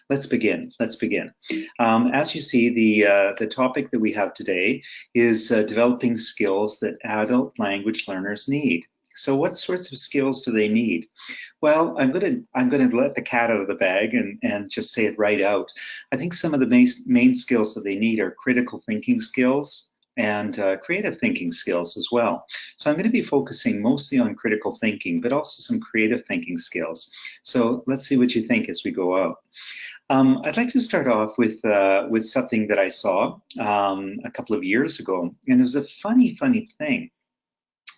let's begin. Let's begin. As you see, the topic that we have today is developing skills that adult language learners need. So what sorts of skills do they need? Well, I'm gonna let the cat out of the bag and just say it right out. I think some of the main skills that they need are critical thinking skills and creative thinking skills as well. So I'm going to be focusing mostly on critical thinking, but also some creative thinking skills. So let's see what you think as we go out. I'd like to start off with something that I saw a couple of years ago, and it was a funny thing.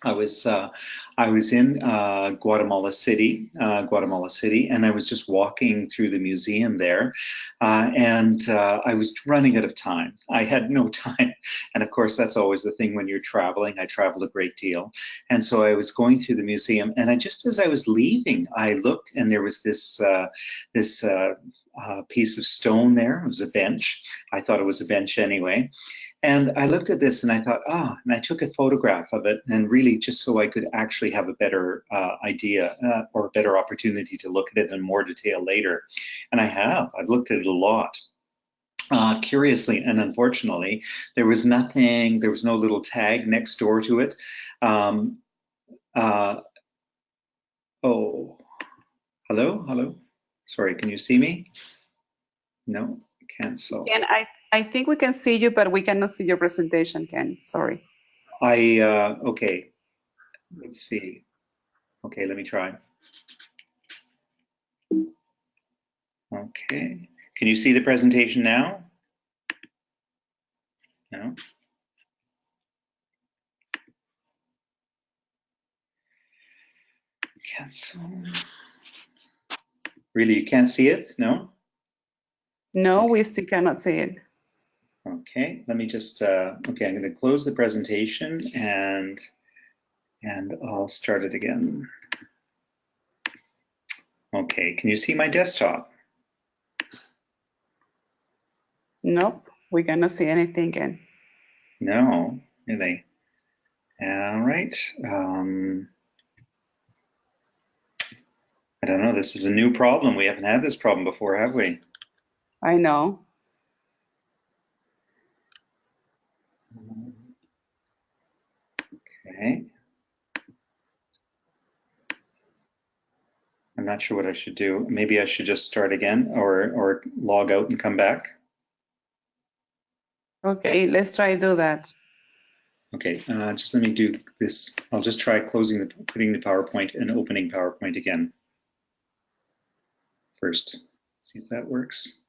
I was in Guatemala City, and I was just walking through the museum there, and I was running out of time. I had no time, and of course that's always the thing when you're traveling. I traveled a great deal, and so I was going through the museum, and just as I was leaving, I looked, and there was this piece of stone there. It was a bench. I thought it was a bench anyway. And I looked at this and I thought, and I took a photograph of it, and really just so I could actually have a better idea or a better opportunity to look at it in more detail later. And I've looked at it a lot. Curiously and unfortunately, there was no little tag next door to it. Oh, hello? Sorry, can you see me? No, cancel. Ken, I think we can see you, but we cannot see your presentation, Ken. Sorry. Okay. Let's see. Okay, let me try. Okay. Can you see the presentation now? No? Cancel. Really, you can't see it? No? No, we still cannot see it. Okay, let me just, okay, I'm going to close the presentation and I'll start it again. Okay, can you see my desktop? Nope, we cannot see anything, Ken. No, really. All right. I don't know, this is a new problem. We haven't had this problem before, have we? I know. Okay. I'm not sure what I should do. Maybe I should just start again or log out and come back. Okay, let's try do that. Okay, just let me do this. I'll just try putting the PowerPoint and opening PowerPoint again first. See if that works.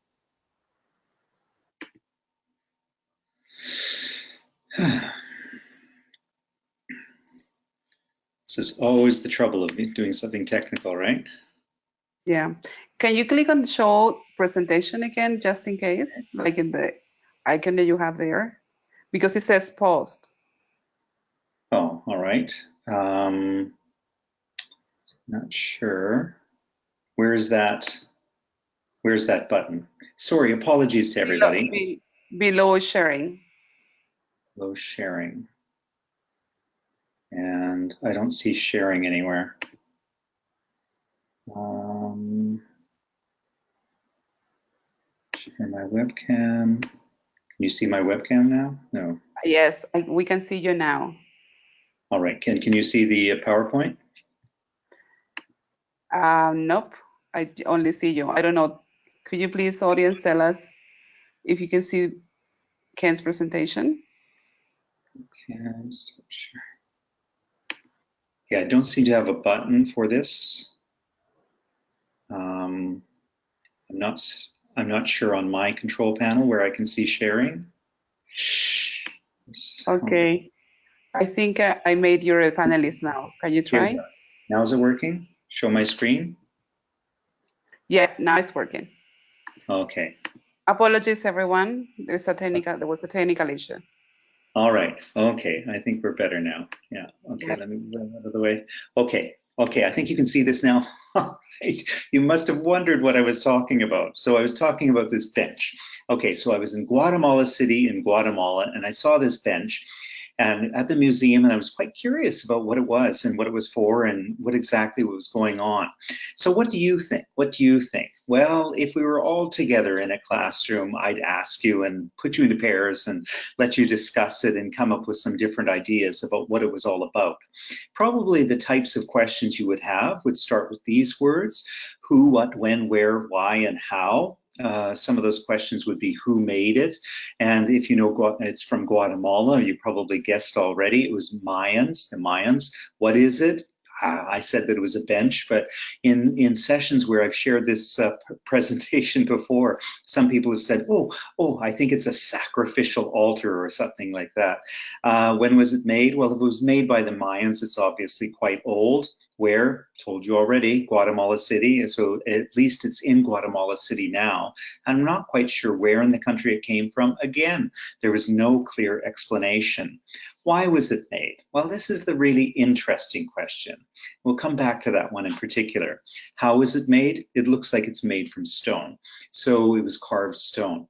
This is always the trouble of doing something technical, right? Yeah. Can you click on the show presentation again, just in case, like in the icon that you have there? Because it says paused. Oh, all right. Not sure. Where's that button? Sorry, apologies to everybody. Below sharing. Below sharing. And I don't see sharing anywhere. Share my webcam. Can you see my webcam now? No. Yes, we can see you now. All right. Can you see the PowerPoint? Nope. I only see you. I don't know. Could you please, audience, tell us if you can see Ken's presentation? Okay, stop sharing. Yeah, I don't seem to have a button for this. I'm not sure on my control panel where I can see sharing. Okay. I think I made you a panelist now. Can you try? Now is it working? Show my screen? Yeah, now it's working. Okay. Apologies, everyone. There was a technical issue. All right. Okay. I think we're better now. Yeah. Okay. Yeah. Let me move out of the way. Okay. Okay. I think you can see this now. You must have wondered what I was talking about. So I was talking about this bench. Okay. So I was in Guatemala City in Guatemala, and I saw this bench. and at the museum, and I was quite curious about what it was and what it was for and what exactly was going on. So what do you think? What do you think? Well, if we were all together in a classroom, I'd ask you and put you into pairs and let you discuss it and come up with some different ideas about what it was all about. Probably the types of questions you would have would start with these words: who, what, when, where, why, and how. Some of those questions would be who made it, and if you know it's from Guatemala, you probably guessed already, it was Mayans, the Mayans. What is it? I said that it was a bench, but in sessions where I've shared this presentation before, some people have said, oh, I think it's a sacrificial altar or something like that. When was it made? Well, if it was made by the Mayans, it's obviously quite old. Where? Told you already, Guatemala City. So at least it's in Guatemala City now. I'm not quite sure where in the country it came from. Again, there was no clear explanation. Why was it made? Well, this is the really interesting question. We'll come back to that one in particular. How was it made? It looks like it's made from stone. So it was carved stone.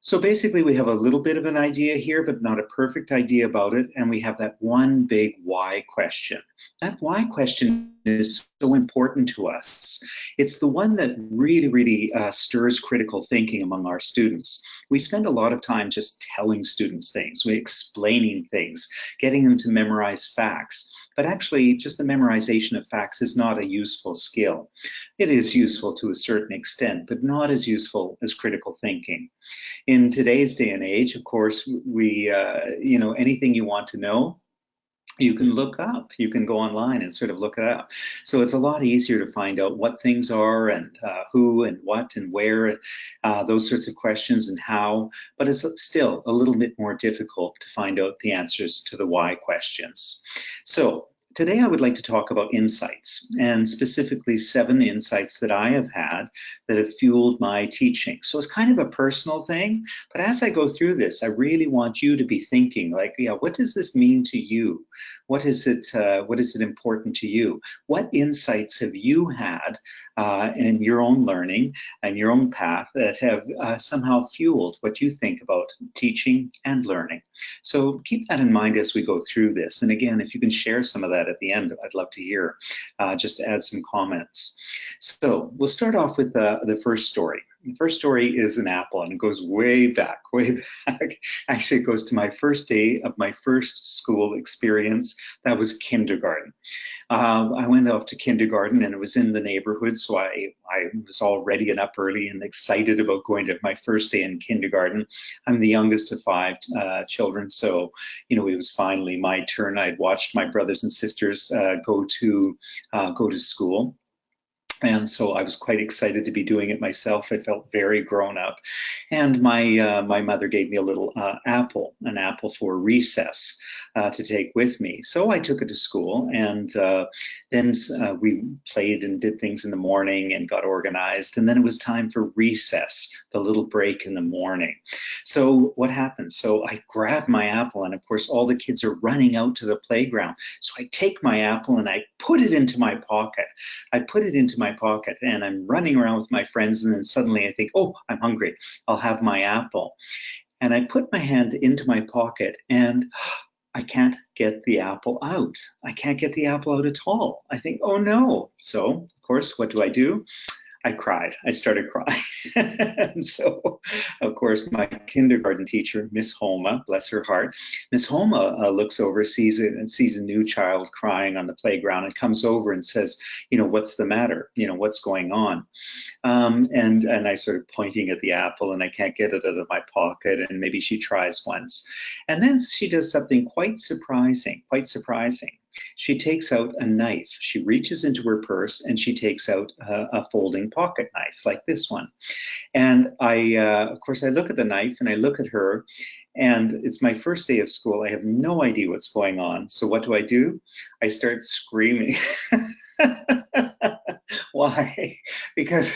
So basically we have a little bit of an idea here, but not a perfect idea about it. And we have that one big why question. That why question is so important to us. It's the one that really stirs critical thinking among our students. We spend a lot of time just telling students things, we're explaining things, getting them to memorize facts. But actually, just the memorization of facts is not a useful skill. It is useful to a certain extent, but not as useful as critical thinking. In today's day and age, of course, anything you want to know, you can look up, you can go online and sort of look it up. So it's a lot easier to find out what things are and who and what and where, those sorts of questions and how, but it's still a little bit more difficult to find out the answers to the why questions. So today I would like to talk about insights, and specifically 7 insights that I have had that have fueled my teaching. So it's kind of a personal thing, but as I go through this, I really want you to be thinking like, yeah, what does this mean to you? What is it important to you? What insights have you had in your own learning and your own path that have somehow fueled what you think about teaching and learning? So keep that in mind as we go through this. And again, if you can share some of that at the end, I'd love to hear, just to add some comments. So we'll start off with the first story. The first story is an apple, and it goes way back, way back. Actually, it goes to my first day of my first school experience. That was kindergarten. I went off to kindergarten, and it was in the neighborhood, so I was all ready and up early and excited about going to my first day in kindergarten. I'm the youngest of 5 children, so it was finally my turn. I'd watched my brothers and sisters go to school. And so I was quite excited to be doing it myself. I felt very grown up. And my mother gave me a little apple, an apple for recess to take with me. So I took it to school, and then we played and did things in the morning and got organized. And then it was time for recess, the little break in the morning. So what happened? So I grabbed my apple, and of course all the kids are running out to the playground. So I take my apple and I put it into my pocket. And I'm running around with my friends, and then suddenly I think, oh, I'm hungry, I'll have my apple. And I put my hand into my pocket, and I can't get the apple out. I can't get the apple out at all. I think, oh no. So of course, what do? I cried. I started crying. And so, of course, my kindergarten teacher, Miss Homa, bless her heart, Miss Homa looks over, sees a new child crying on the playground, and comes over and says, what's the matter? What's going on? And I started pointing at the apple, and I can't get it out of my pocket. And maybe she tries once. And then she does something quite surprising. She takes out a knife. She reaches into her purse and she takes out a folding pocket knife like this one. And of course, I look at the knife and I look at her, and it's my first day of school. I have no idea what's going on. So what do? I start screaming. Why? Because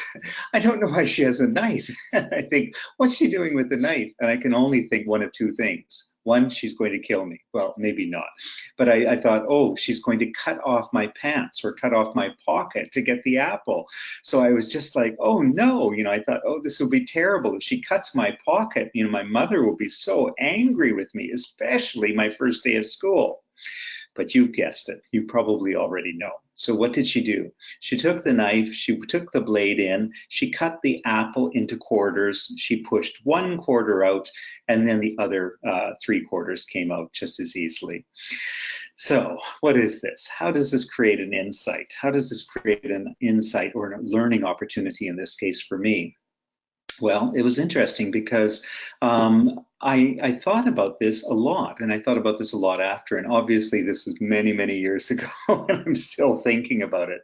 I don't know why she has a knife. I think, what's she doing with the knife? And I can only think one of two things. One, she's going to kill me. Well, maybe not. But I thought, oh, she's going to cut off my pants or cut off my pocket to get the apple. So I was just like, oh no, I thought, oh, this will be terrible. If she cuts my pocket, my mother will be so angry with me, especially my first day of school. But you've guessed it. You probably already know. So what did she do? She took the knife, she took the blade in, she cut the apple into quarters, she pushed one quarter out, and then the other 3/4 came out just as easily. So what is this? How does this create an insight? How does this create an insight or a learning opportunity in this case for me? Well, it was interesting because I thought about this a lot, and I thought about this a lot after, and obviously this is many, many years ago, and I'm still thinking about it.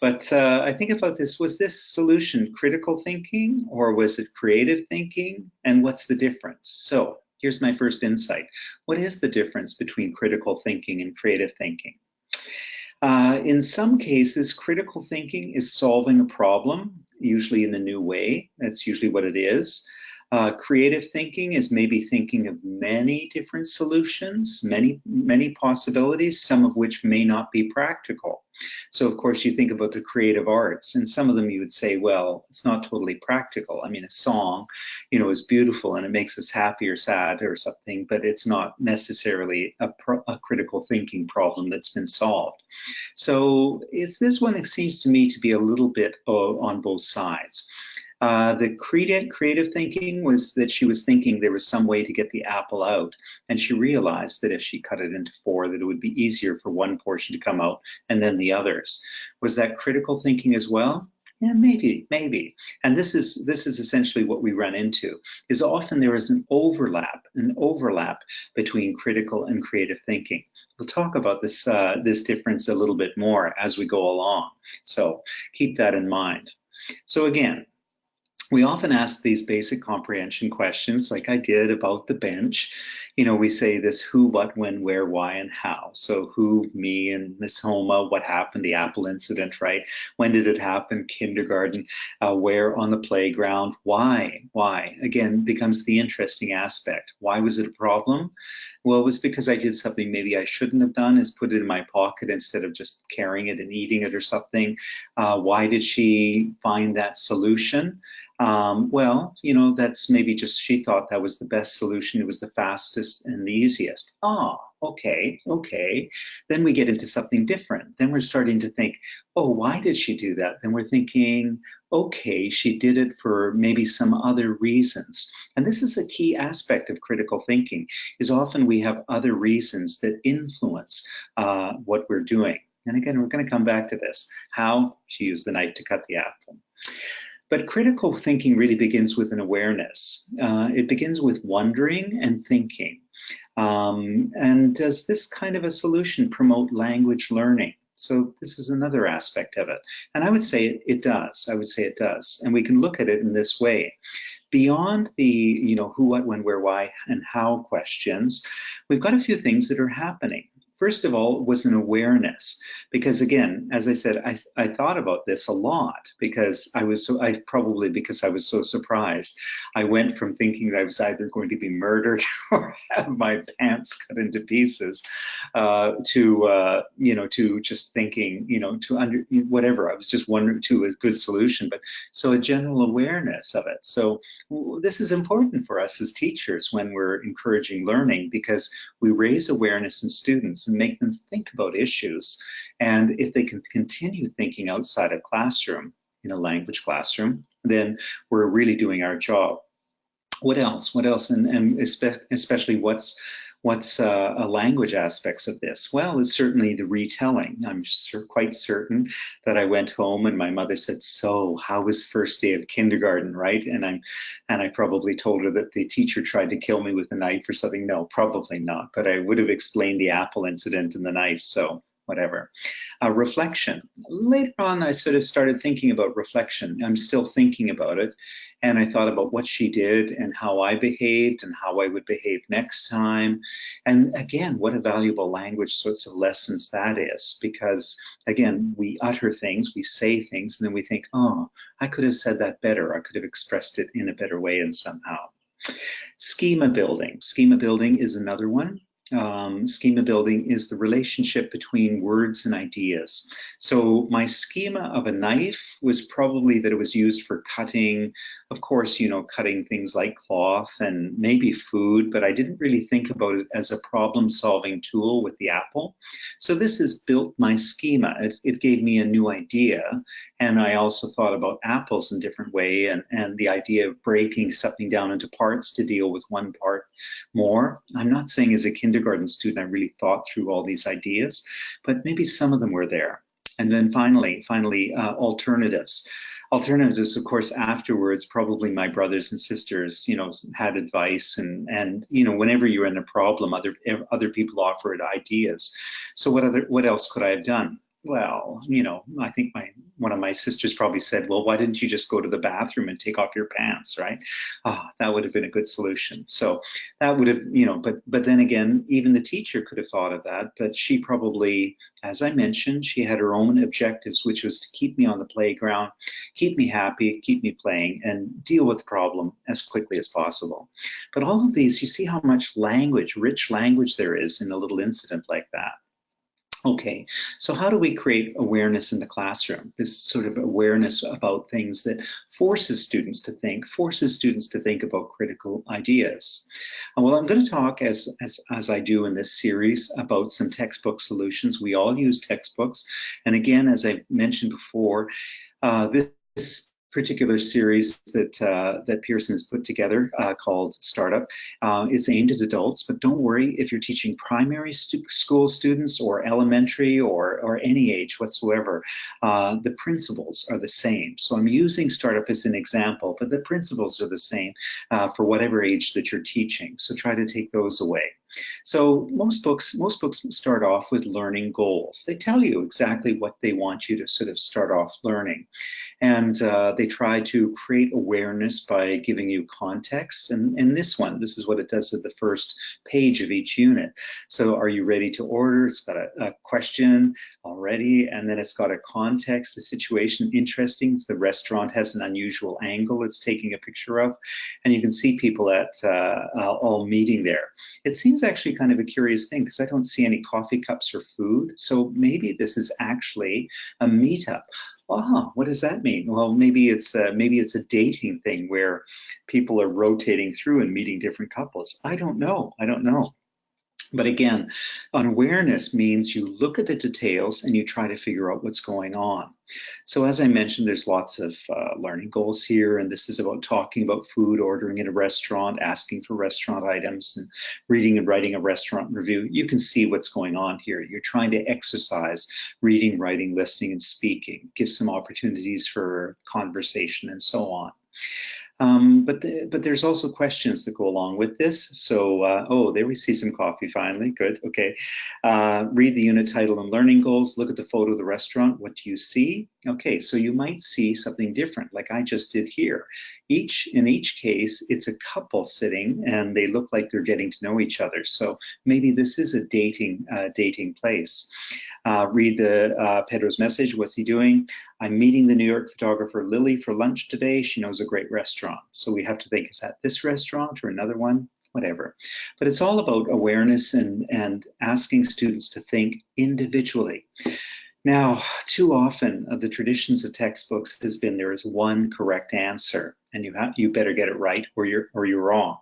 But I think about this, was this solution critical thinking or was it creative thinking? And what's the difference? So here's my first insight. What is the difference between critical thinking and creative thinking? In some cases, critical thinking is solving a problem, usually in a new way. That's usually what it is. Creative thinking is maybe thinking of many different solutions, many possibilities, some of which may not be practical. So of course you think about the creative arts, and some of them you would say, well, it's not totally practical. I mean, a song, is beautiful and it makes us happy or sad or something, but it's not necessarily a critical thinking problem that's been solved. So it's this one, it seems to me to be a little bit on both sides. The creative thinking was that she was thinking there was some way to get the apple out, and she realized that if she cut it into 4, that it would be easier for one portion to come out and then the others. Was that critical thinking as well? Yeah, maybe. And this is essentially what we run into, is often there is an overlap between critical and creative thinking. We'll talk about this difference a little bit more as we go along. So keep that in mind. So again, we often ask these basic comprehension questions like I did about the bench. We say this who, what, when, where, why, and how. So who, me, and Miss Homa, what happened, the apple incident, right? When did it happen? Kindergarten. Where? On the playground. Why? Again, becomes the interesting aspect. Why was it a problem? Well, it was because I did something maybe I shouldn't have done, is put it in my pocket instead of just carrying it and eating it or something. Why did she find that solution? Well, that's maybe just she thought that was the best solution. It was the fastest and the easiest. Okay. Then we get into something different. Then we're starting to think, oh, why did she do that? Then we're thinking, okay, she did it for maybe some other reasons. And this is a key aspect of critical thinking, is often we have other reasons that influence what we're doing. And again, we're going to come back to this, how she used the knife to cut the apple. But critical thinking really begins with an awareness. It begins with wondering and thinking. And does this kind of a solution promote language learning? So this is another aspect of it. And I would say it does. And we can look at it in this way. Beyond the who, what, when, where, why, and how questions, we've got a few things that are happening. First of all, was an awareness, because again, as I said, I thought about this a lot because I was so surprised. I went from thinking that I was either going to be murdered or have my pants cut into pieces, to just thinking, whatever. I was just wondering to a good solution, but so a general awareness of it. So this is important for us as teachers when we're encouraging learning, because we raise awareness in students and make them think about issues. And if they can continue thinking outside a classroom, in a language classroom, then we're really doing our job. What else? And especially what's language aspects of this? Well, it's certainly the retelling. I'm quite certain that I went home and my mother said, so how was first day of kindergarten, right? And I probably told her that the teacher tried to kill me with a knife or something. No, probably not, but I would have explained the apple incident and the knife, so whatever. Reflection. Later on, I sort of started thinking about reflection. I'm still thinking about it. And I thought about what she did and how I behaved and how I would behave next time. And again, what a valuable language sorts of lessons that is, because again, we utter things, we say things, and then we think, oh, I could have said that better. I could have expressed it in a better way and somehow. Schema building. Schema building is another one. Schema building is the relationship between words and ideas. So my schema of a knife was probably that it was used for cutting, of course, you know, cutting things like cloth and maybe food, but I didn't really think about it as a problem-solving tool with the apple. So this has built my schema. It gave me a new idea. And I also thought about apples in a different way, and the idea of breaking something down into parts to deal with one part more. I'm not saying as a kindergarten student I really thought through all these ideas, but maybe some of them were there. And then finally, alternatives. Alternatives, of course, afterwards, probably my brothers and sisters, you know, had advice, and you know, whenever you're in a problem, other people offered ideas. So what else could I have done? Well, you know, I think one of my sisters probably said, well, why didn't you just go to the bathroom and take off your pants, right? That would have been a good solution. So that would have, you know, but then again, even the teacher could have thought of that, but she probably, as I mentioned, she had her own objectives, which was to keep me on the playground, keep me happy, keep me playing, and deal with the problem as quickly as possible. But all of these, you see how much language, rich language there is in a little incident like that. Okay, so how do we create awareness in the classroom? This sort of awareness about things that forces students to think about critical ideas. Well, I'm going to talk, as I do in this series, about some textbook solutions. We all use textbooks. And again, as I mentioned before, this particular series that Pearson has put together called Startup is aimed at adults, but don't worry if you're teaching primary school students or elementary or any age whatsoever, the principles are the same. So I'm using Startup as an example, but the principles are the same for whatever age that you're teaching. So try to take those away. So most books start off with learning goals. They tell you exactly what they want you to sort of start off learning. And they try to create awareness by giving you context. And in this is what it does at the first page of each unit. So are you ready to order? It's got a question already, and then it's got a context, a situation. Interesting, the restaurant has an unusual angle it's taking a picture of, and you can see people at all meeting there. It seems actually kind of a curious thing because I don't see any coffee cups or food. So maybe this is actually a meetup. What does that mean? Well, maybe it's a dating thing where people are rotating through and meeting different couples. I don't know. But again, an awareness means you look at the details and you try to figure out what's going on. So as I mentioned, there's lots of learning goals here, and this is about talking about food, ordering in a restaurant, asking for restaurant items, and reading and writing a restaurant review. You can see what's going on here. You're trying to exercise reading, writing, listening, and speaking, give some opportunities for conversation and so on. But there's also questions that go along with this. So, there we see some coffee finally. Good. Okay. Read the unit title and learning goals. Look at the photo of the restaurant. What do you see? Okay, so you might see something different, like I just did here. In each case, it's a couple sitting, and they look like they're getting to know each other. So maybe this is a dating place. Read Pedro's message. What's he doing? I'm meeting the New York photographer Lily for lunch today. She knows a great restaurant. So we have to think, is that this restaurant or another one? Whatever. But it's all about awareness and asking students to think individually. Now, too often the traditions of textbooks has been there is one correct answer, and you better get it right or you're wrong.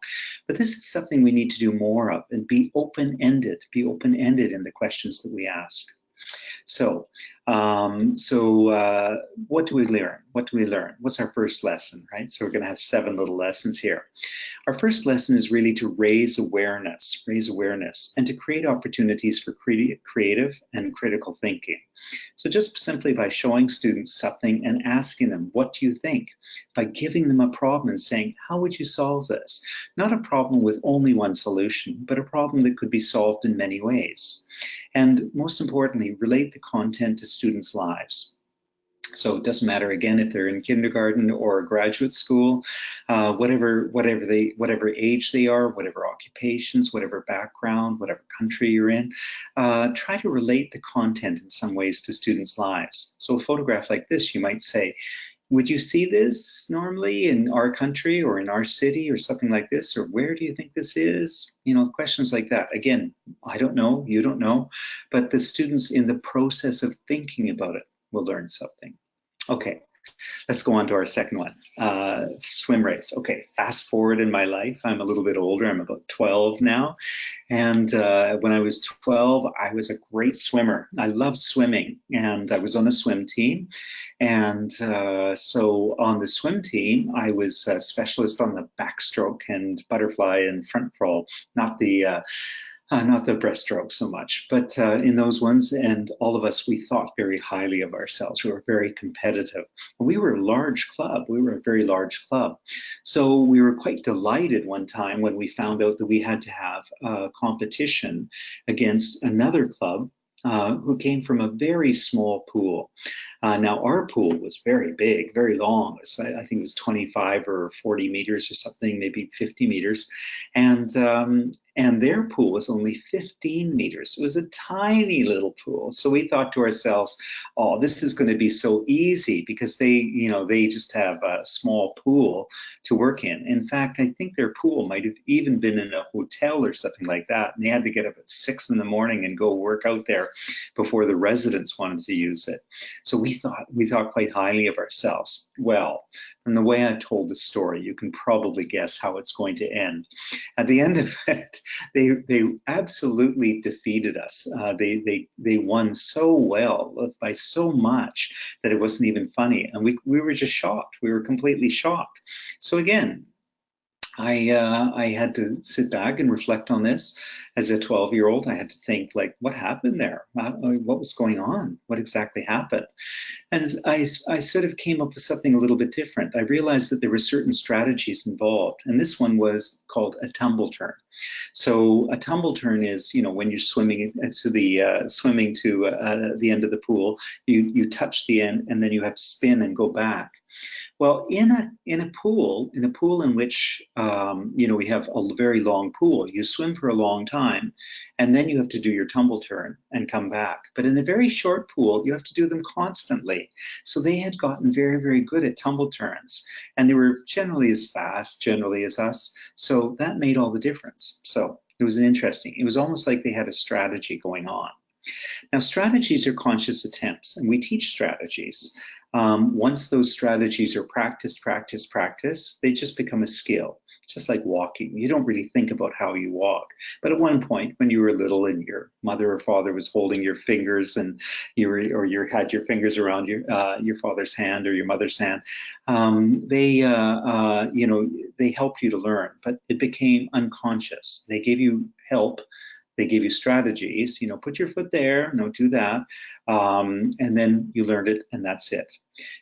But this is something we need to do more of, and be open-ended in the questions that we ask. So what do we learn? What's our first lesson, right? So we're going to have 7 little lessons here. Our first lesson is really to raise awareness, and to create opportunities for creative and critical thinking. So just simply by showing students something and asking them, what do you think? By giving them a problem and saying, how would you solve this? Not a problem with only one solution, but a problem that could be solved in many ways. And most importantly, relate the content to students' lives. So it doesn't matter, again, if they're in kindergarten or graduate school, whatever age they are, whatever occupations, whatever background, whatever country you're in, try to relate the content in some ways to students' lives. So a photograph like this, you might say, would you see this normally in our country or in our city or something like this? Or where do you think this is? You know, questions like that. Again, I don't know, you don't know, but the students in the process of thinking about it will learn something. Okay, let's go on to our second one. Swim race. Okay, fast forward in my life. I'm a little bit older. I'm about 12 now. And when I was 12, I was a great swimmer. I loved swimming, and I was on a swim team. And so on the swim team, I was a specialist on the backstroke and butterfly and front crawl, not the breaststroke so much, but in those ones, and all of us, we thought very highly of ourselves. We were very competitive. We were a large club. We were a very large club. So we were quite delighted one time when we found out that we had to have a competition against another club who came from a very small pool. Now, our pool was very big, very long. I think it was 25 or 40 meters or something, maybe 50 meters. And their pool was only 15 meters. It was a tiny little pool. So we thought to ourselves, oh, this is going to be so easy because they just have a small pool to work in. In fact, I think their pool might have even been in a hotel or something like that. And they had to get up at 6 in the morning and go work out there before the residents wanted to use it. So we thought quite highly of ourselves. Well, from the way I told the story, you can probably guess how it's going to end. At the end of it, they absolutely defeated us. They won so well by so much that it wasn't even funny, and we were just shocked. We were completely shocked. So again, I had to sit back and reflect on this. As a 12-year-old, I had to think, like, what happened there? What was going on? What exactly happened? And I sort of came up with something a little bit different. I realized that there were certain strategies involved, and this one was called a tumble turn. So a tumble turn is, when you're swimming to the end of the pool, you touch the end, and then you have to spin and go back. Well, in a pool in which we have a very long pool, you swim for a long time, and then you have to do your tumble turn and come back. But in a very short pool, you have to do them constantly. So they had gotten very, very good at tumble turns, and they were generally as fast, generally as us. So that made all the difference. So it was interesting. It was almost like they had a strategy going on. Now, strategies are conscious attempts, and we teach strategies. Once those strategies are practiced, they just become a skill, just like walking. You don't really think about how you walk. But at one point, when you were little and your mother or father was holding your fingers and you had your fingers around your father's hand or your mother's hand, they helped you to learn, but it became unconscious. They gave you help. They gave you strategies, put your foot there, no, do that. And then you learned it, and that's it.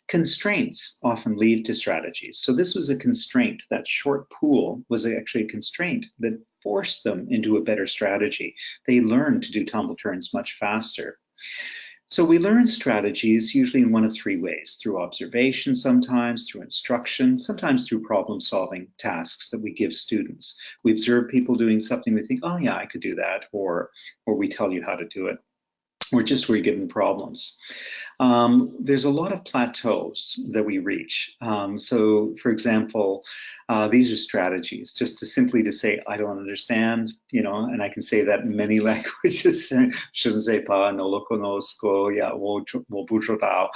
Constraints often lead to strategies. So this was a constraint. That short pool was actually a constraint that forced them into a better strategy. They learned to do tumble turns much faster. So we learn strategies usually in one of three ways: through observation sometimes, through instruction, sometimes through problem-solving tasks that we give students. We observe people doing something, we think, oh yeah, I could do that, or we tell you how to do it, or just we're given problems. There's a lot of plateaus that we reach. So for example, these are strategies, just to simply say, I don't understand, and I can say that in many languages. Shouldn't say pa, no lo conozco, ya, wo bucho tao.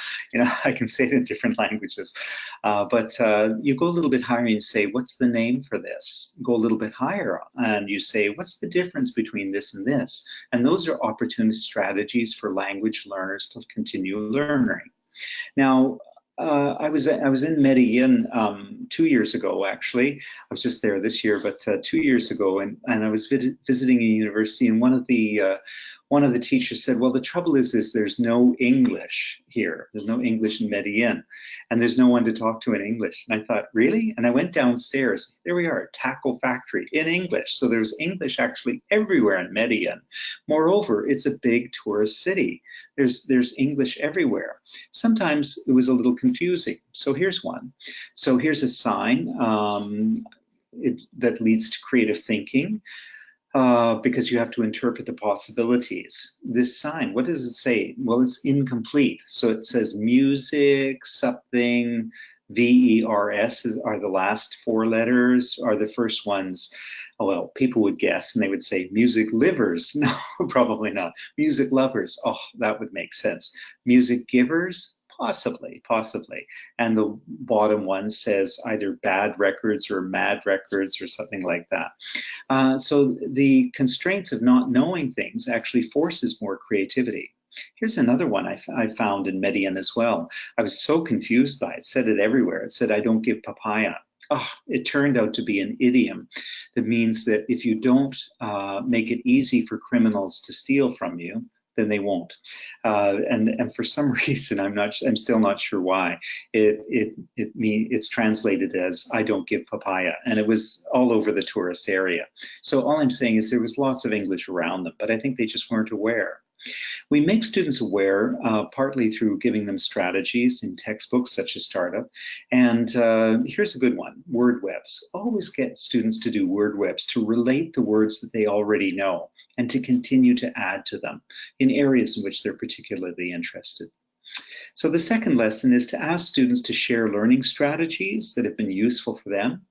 I can say it in different languages. But you go a little bit higher and you say, what's the name for this? Go a little bit higher and you say, what's the difference between this and this? And those are opportunity strategies for language learners to continue learning. Now, I was in Medellin 2 years ago, actually. I was just there this year, but 2 years ago, and I was visiting a university, and one of the one of the teachers said, well, the trouble is there's no English here. There's no English in Medellin, and there's no one to talk to in English. And I thought, really? And I went downstairs. There we are, Taco Factory in English. So there's English actually everywhere in Medellin. Moreover, it's a big tourist city. There's English everywhere. Sometimes it was a little confusing. So here's one. So here's a sign that leads to creative thinking. Because you have to interpret the possibilities. This sign, what does it say? Well, it's incomplete. So it says music, something, VERS are the last four letters, are the first ones. Oh, well, people would guess and they would say music livers. No, probably not. Music lovers. Oh, that would make sense. Music givers. Possibly. And the bottom one says either bad records or mad records or something like that. So the constraints of not knowing things actually forces more creativity. Here's another one I found in Medellin as well. I was so confused by it. It said it everywhere. It said, I don't give papaya. Oh, it turned out to be an idiom that means that if you don't make it easy for criminals to steal from you, then they won't. And for some reason, I'm still not sure why. It's translated as I don't give papaya, and it was all over the tourist area. So all I'm saying is there was lots of English around them, but I think they just weren't aware. We make students aware partly through giving them strategies in textbooks such as Startup. And here's a good one, word webs. Always get students to do word webs to relate the words that they already know and to continue to add to them in areas in which they're particularly interested. So the second lesson is to ask students to share learning strategies that have been useful for them.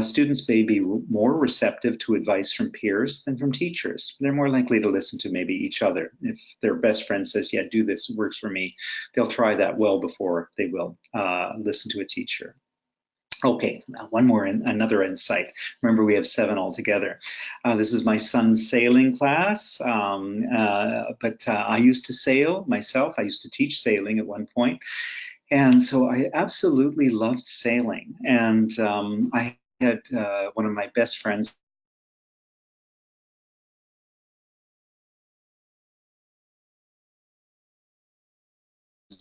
Students may be more receptive to advice from peers than from teachers. They're more likely to listen to maybe each other. If their best friend says, yeah, do this, it works for me, they'll try that well before they will listen to a teacher. Okay, one more, another insight. Remember, we have 7 altogether. This is my son's sailing class, but I used to sail myself. I used to teach sailing at one point. And so I absolutely loved sailing. And I had one of my best friends.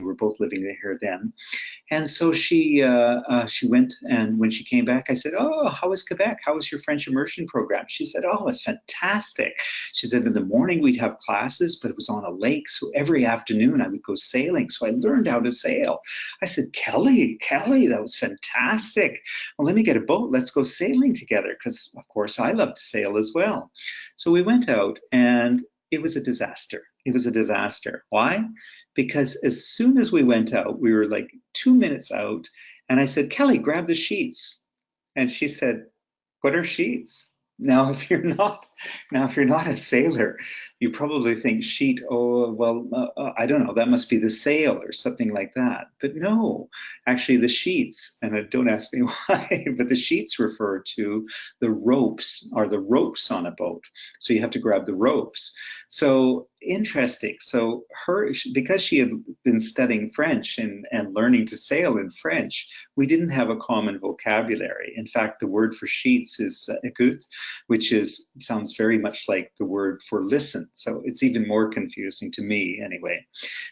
We were both living there then. And so she went, and when she came back, I said, oh, how was Quebec? How was your French immersion program? She said, oh, it's fantastic. She said, in the morning we'd have classes, but it was on a lake. So every afternoon I would go sailing. So I learned how to sail. I said, Kelly, that was fantastic. Well, let me get a boat. Let's go sailing together. Because, of course, I love to sail as well. So we went out, and it was a disaster. It was a disaster. Why? Because as soon as we went out, we were like 2 minutes out, and I said, Kelly, grab the sheets. And she said, what are sheets? Now, if you're not a sailor, you probably think sheet, oh, well, I don't know, that must be the sail or something like that. But no, actually the sheets, and don't ask me why, but the sheets refer to the ropes, or the ropes on a boat. So you have to grab the ropes. So interesting. So because she had been studying French and learning to sail in French, we didn't have a common vocabulary. In fact, the word for sheets is écoute, which sounds very much like the word for listen. So it's even more confusing to me anyway.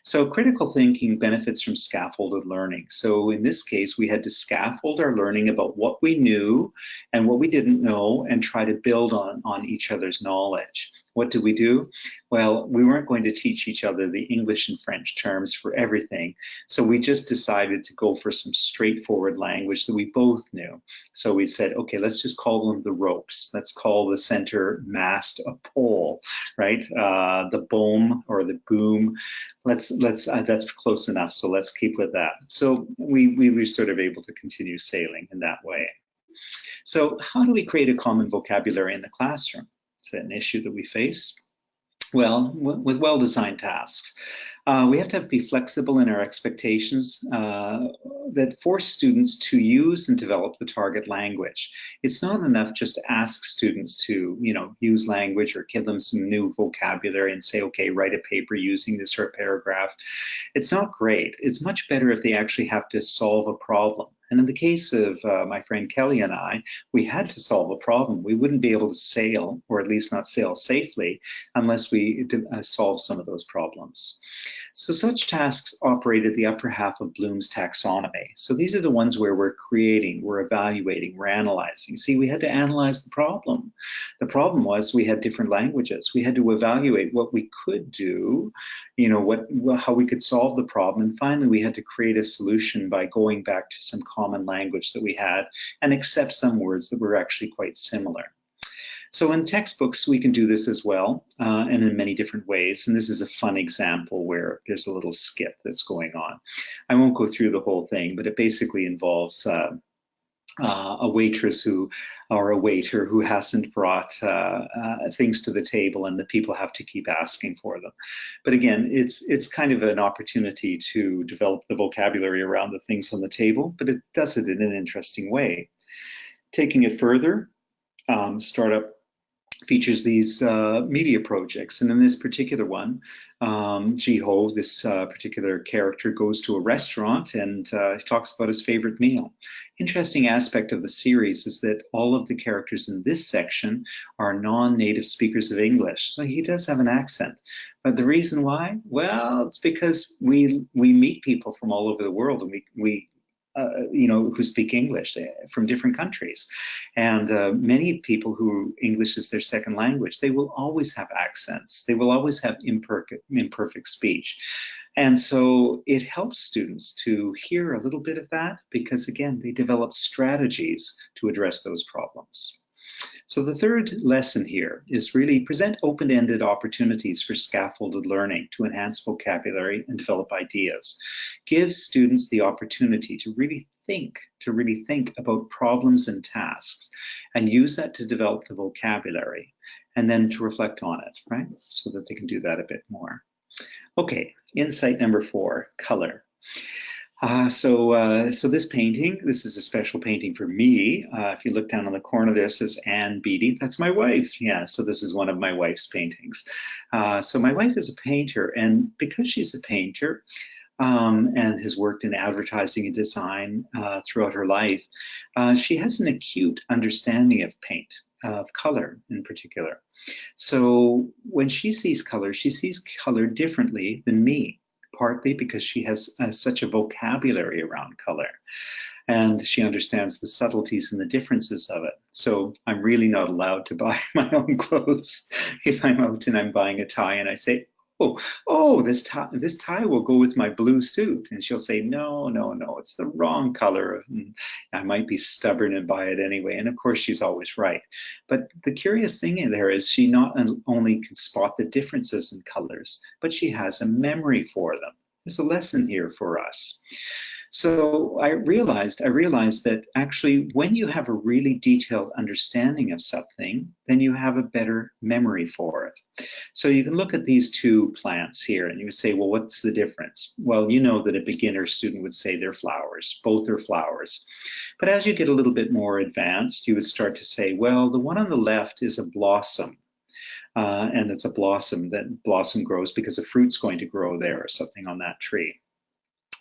So critical thinking benefits from scaffolded learning. So in this case, we had to scaffold our learning about what we knew and what we didn't know and try to build on each other's knowledge. What did we do? Well, we weren't going to teach each other the English and French terms for everything. So we just decided to go for some straightforward language that we both knew. So we said, okay, let's just call them the ropes. Let's call the center mast a pole, right? The boom or the boom. That's close enough. So let's keep with that. So we were sort of able to continue sailing in that way. So how do we create a common vocabulary in the classroom? Is that an issue that we face? Well, with well-designed tasks. We have to be flexible in our expectations that force students to use and develop the target language. It's not enough just to ask students to, use language or give them some new vocabulary and say, okay, write a paper using this or a paragraph. It's not great. It's much better if they actually have to solve a problem. And in the case of my friend Kelly and I, we had to solve a problem. We wouldn't be able to sail, or at least not sail safely, unless we solved some of those problems. So such tasks operate at the upper half of Bloom's taxonomy. So these are the ones where we're creating, we're evaluating, we're analyzing. See, we had to analyze the problem. The problem was we had different languages. We had to evaluate what we could do, you know, how we could solve the problem. And finally, we had to create a solution by going back to some common language that we had and accept some words that were actually quite similar. So in textbooks, we can do this as well, and in many different ways. And this is a fun example where there's a little skit that's going on. I won't go through the whole thing, but it basically involves a waitress or a waiter who hasn't brought things to the table, and the people have to keep asking for them. But again, it's kind of an opportunity to develop the vocabulary around the things on the table, but it does it in an interesting way. Taking it further, startup features these media projects. And in this particular one, Jiho, this particular character, goes to a restaurant and he talks about his favorite meal. Interesting aspect of the series is that all of the characters in this section are non-native speakers of English. So he does have an accent. But the reason why? Well, it's because we meet people from all over the world, and we you know, who speak English from different countries. And many people who English is their second language, they will always have accents. They will always have imperfect speech. And so it helps students to hear a little bit of that because, again, they develop strategies to address those problems. So the third lesson here is really present open-ended opportunities for scaffolded learning to enhance vocabulary and develop ideas. Give students the opportunity to really think about problems and tasks and use that to develop the vocabulary and then to reflect on it, right? So that they can do that a bit more. Okay, insight number 4, color. So this painting, this is a special painting for me. If you look down on the corner there, it says Anne Beatty. That's my wife. Yeah, so this is one of my wife's paintings. So my wife is a painter, and because she's a painter and has worked in advertising and design throughout her life, she has an acute understanding of paint, of color in particular. So when she sees color differently than me, partly because she has such a vocabulary around color and she understands the subtleties and the differences of it. So I'm really not allowed to buy my own clothes. If I'm out and I'm buying a tie and I say, oh, this tie will go with my blue suit. And she'll say, no, it's the wrong color. And I might be stubborn and buy it anyway. And of course, she's always right. But the curious thing in there is she not only can spot the differences in colors, but she has a memory for them. There's a lesson here for us. So I realized that actually when you have a really detailed understanding of something, then you have a better memory for it. So you can look at these two plants here and you would say, well, what's the difference? Well, you know that a beginner student would say they're flowers, both are flowers. But as you get a little bit more advanced, you would start to say, well, the one on the left is a blossom. And it's a blossom. That blossom grows because a fruit's going to grow there or something on that tree.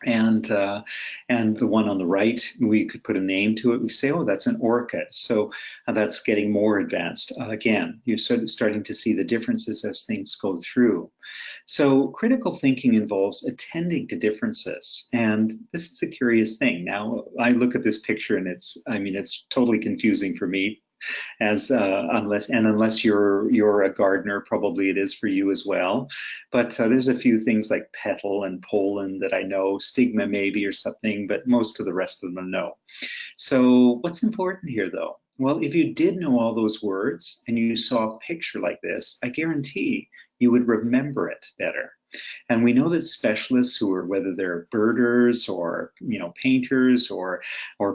And the one on the right, we could put a name to it. We say, oh, that's an orchid. So that's getting more advanced. Again, you're sort of starting to see the differences as things go through. So critical thinking involves attending to differences. And this is a curious thing. Now, I look at this picture and it's totally confusing for me. Unless you're a gardener, probably it is for you as well. But there's a few things like petal and pollen that I know, stigma maybe or something, but most of the rest of them know. So what's important here though? Well, if you did know all those words and you saw a picture like this, I guarantee you would remember it better. And we know that specialists who are, whether they're birders or, painters or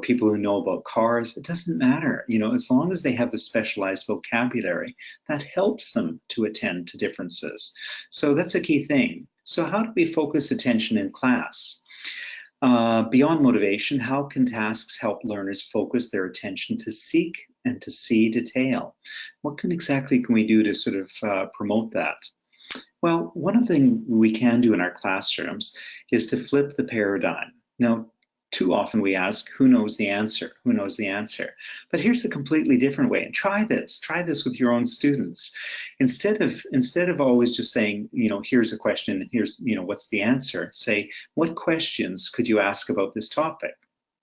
people who know about cars, it doesn't matter, as long as they have the specialized vocabulary, that helps them to attend to differences. So that's a key thing. So how do we focus attention in class? Beyond motivation, how can tasks help learners focus their attention to seek and to see detail? What exactly can we do to sort of promote that? Well, one of the things we can do in our classrooms is to flip the paradigm. Now, Too often we ask, who knows the answer? Who knows the answer? But here's a completely different way. And try this with your own students. Instead of always just saying, here's a question, here's, what's the answer? Say, what questions could you ask about this topic?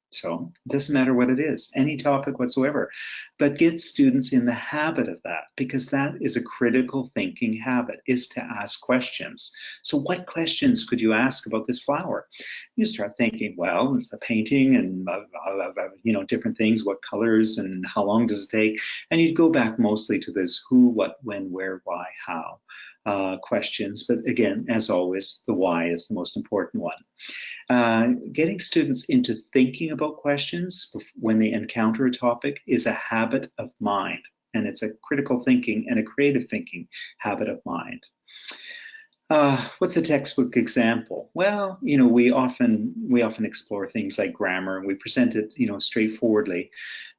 So it doesn't matter what it is, any topic whatsoever, but get students in the habit of that, because that is a critical thinking habit, is to ask questions. So what questions could you ask about this flower? You start thinking, well, it's the painting and different things, what colors and how long does it take? And you'd go back mostly to this who, what, when, where, why, how questions. But again, as always, the why is the most important one. Getting students into thinking about questions when they encounter a topic is a habit of mind, and it's a critical thinking and a creative thinking habit of mind. What's a textbook example? Well, we often explore things like grammar, and we present it, straightforwardly,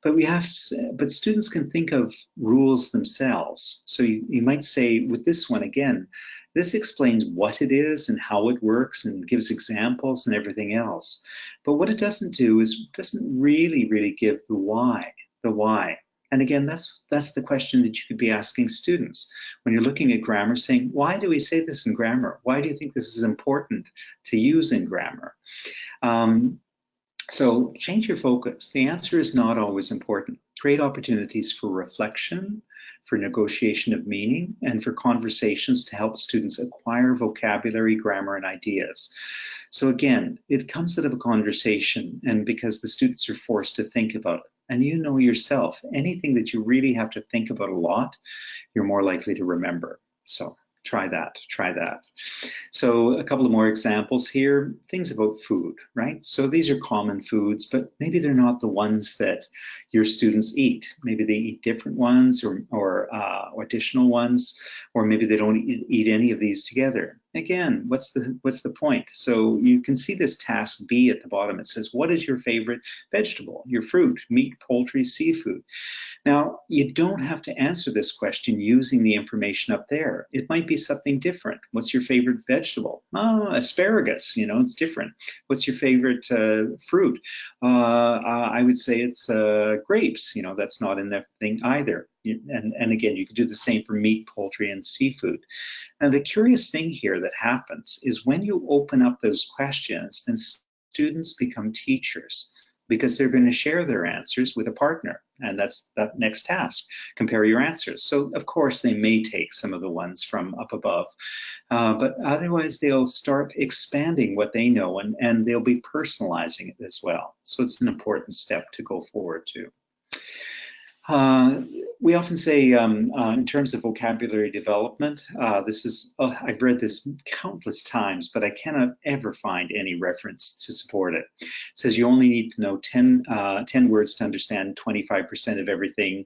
but students can think of rules themselves. So you might say with this one again, this explains what it is and how it works and gives examples and everything else. But what it doesn't do is doesn't really give the why. And again, that's the question that you could be asking students when you're looking at grammar, saying, why do we say this in grammar? Why do you think this is important to use in grammar? So change your focus. The answer is not always important. Create opportunities for reflection, for negotiation of meaning, and for conversations to help students acquire vocabulary, grammar, and ideas. So again, it comes out of a conversation, and because the students are forced to think about it. And yourself, anything that you really have to think about a lot, you're more likely to remember. So try that. So a couple of more examples here, things about food, right? So these are common foods, but maybe they're not the ones that your students eat. Maybe they eat different ones or additional ones, or maybe they don't eat any of these together. Again, what's the point? So you can see this task B at the bottom. It says, what is your favorite vegetable, your fruit, meat, poultry, seafood? Now, you don't have to answer this question using the information up there. It might be something different. What's your favorite vegetable? Oh, asparagus, it's different. What's your favorite fruit? I would say it's grapes, that's not in the thing either. And again, you could do the same for meat, poultry, and seafood. Now, the curious thing here that happens is when you open up those questions, then students become teachers, because they're going to share their answers with a partner. And that's that next task, compare your answers. So of course they may take some of the ones from up above, but otherwise they'll start expanding what they know, and they'll be personalizing it as well. So it's an important step to go forward to. We often say in terms of vocabulary development, I've read this countless times, but I cannot ever find any reference to support it. It says you only need to know 10 words to understand 25% of everything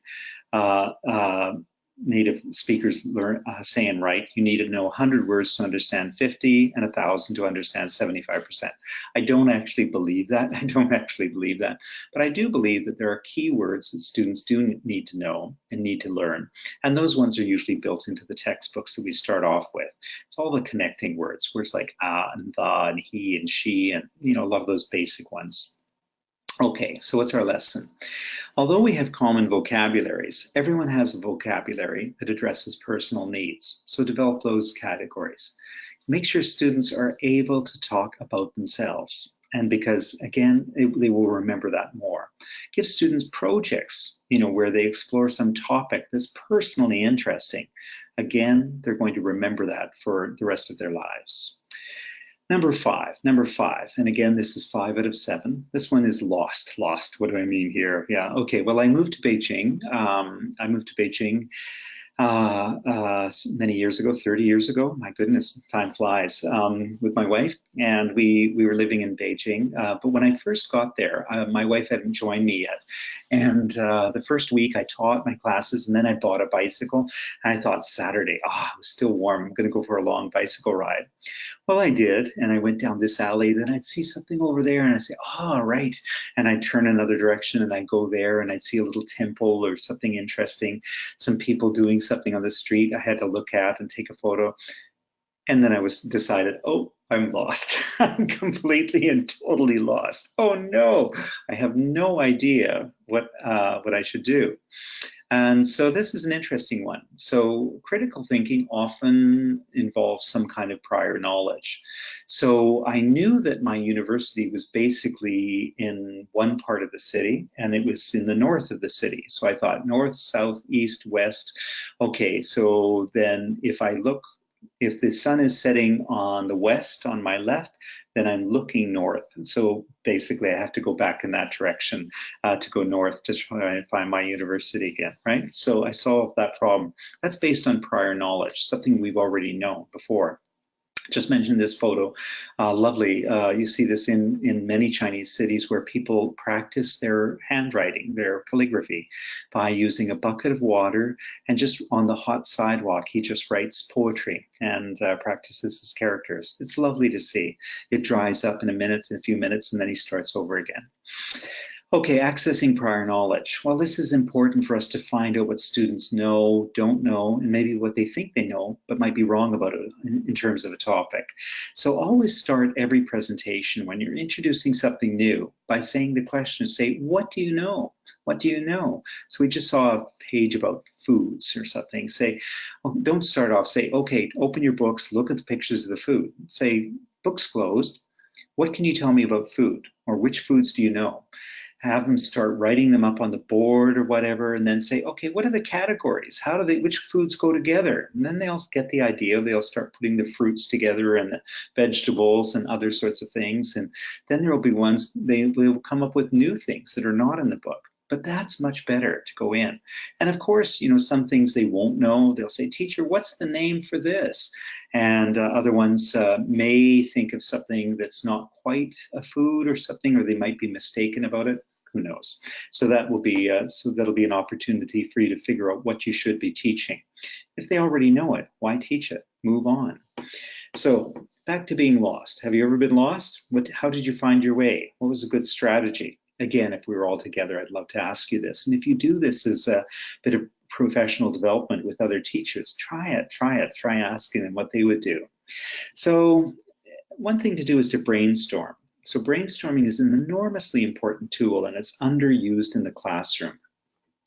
native speakers say and write. You need to know 100 words to understand 50 and 1,000 to understand 75%. I don't actually believe that. But I do believe that there are key words that students do need to know and need to learn. And those ones are usually built into the textbooks that we start off with. It's all the connecting words like and the and he and she, and a lot of those basic ones. Okay, so what's our lesson? Although we have common vocabularies, everyone has a vocabulary that addresses personal needs. So develop those categories. Make sure students are able to talk about themselves. And because, again, they will remember that more. Give students projects, where they explore some topic that's personally interesting. Again, they're going to remember that for the rest of their lives. Number five, and again, this is 5 out of 7. This one is lost. What do I mean here? Yeah, okay, well, I moved to Beijing. Many years ago, 30 years ago, my goodness, time flies, with my wife, and we were living in Beijing. But when I first got there, my wife hadn't joined me yet. And the first week I taught my classes, and then I bought a bicycle, and I thought Saturday, it was still warm, I'm gonna go for a long bicycle ride. Well, I did, and I went down this alley, then I'd see something over there, and I'd say, right. And I'd turn another direction, and I'd go there, and I'd see a little temple or something interesting, some people doing something on the street I had to look at and take a photo. And then I decided, oh, I'm lost. I'm completely and totally lost. Oh no, I have no idea what I should do. And so this is an interesting one. So critical thinking often involves some kind of prior knowledge. So I knew that my university was basically in one part of the city, and it was in the north of the city. So I thought north, south, east, west. Okay, so then if the sun is setting on the west on my left, then I'm looking north. And so basically I have to go back in that direction to go north to try and find my university again, right? So I solved that problem. That's based on prior knowledge, something we've already known before. Just mentioned this photo, lovely. You see this in many Chinese cities where people practice their handwriting, their calligraphy, by using a bucket of water, and just on the hot sidewalk, he just writes poetry and practices his characters. It's lovely to see. It dries up in a few minutes, and then he starts over again. Okay, accessing prior knowledge. Well, this is important for us to find out what students know, don't know, and maybe what they think they know, but might be wrong about it in terms of a topic. So always start every presentation when you're introducing something new by saying the question, say, what do you know? What do you know? So we just saw a page about foods or something. Say, oh, don't start off, say, okay, open your books, look at the pictures of the food. Say, books closed. What can you tell me about food? Or which foods do you know? Have them start writing them up on the board or whatever, and then say, okay, what are the categories? Which foods go together? And then they'll get the idea. They'll start putting the fruits together and the vegetables and other sorts of things. And then there will be ones, they will come up with new things that are not in the book. But that's much better to go in. And of course, some things they won't know. They'll say, teacher, what's the name for this? And other ones may think of something that's not quite a food or something, or they might be mistaken about it. Who knows? So that'll be an opportunity for you to figure out what you should be teaching. If they already know it, why teach it? Move on. So back to being lost. Have you ever been lost? How did you find your way? What was a good strategy? Again, if we were all together, I'd love to ask you this. And if you do this as a bit of professional development with other teachers, try asking them what they would do. So one thing to do is to brainstorm. So brainstorming is an enormously important tool, and it's underused in the classroom.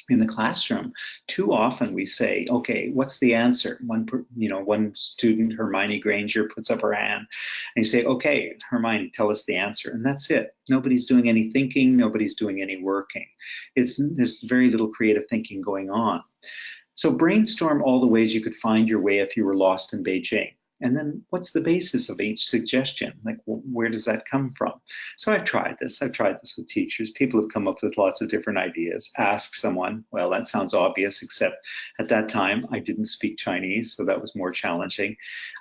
In the classroom, too often we say, okay, what's the answer? One student, Hermione Granger, puts up her hand and you say, okay, Hermione, tell us the answer. And that's it. Nobody's doing any thinking. Nobody's doing any working. There's very little creative thinking going on. So brainstorm all the ways you could find your way if you were lost in Beijing. And then what's the basis of each suggestion? Like, where does that come from? So I've tried this with teachers. People have come up with lots of different ideas. Ask someone, well, that sounds obvious, except at that time I didn't speak Chinese, so that was more challenging.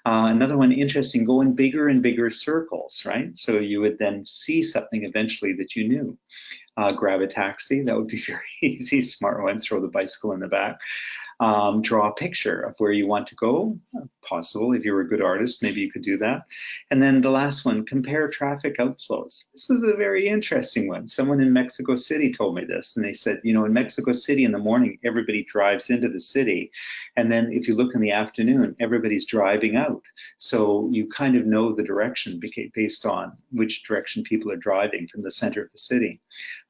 Another one, interesting, go in bigger and bigger circles, right? So you would then see something eventually that you knew. Grab a taxi, that would be very easy, smart one, throw the bicycle in the back. Draw a picture of where you want to go, possible. If you're a good artist, maybe you could do that. And then the last one, compare traffic outflows. This is a very interesting one. Someone in Mexico City told me this, and they said, in Mexico City in the morning, everybody drives into the city. And then if you look in the afternoon, everybody's driving out. So you kind of know the direction based on which direction people are driving from the center of the city.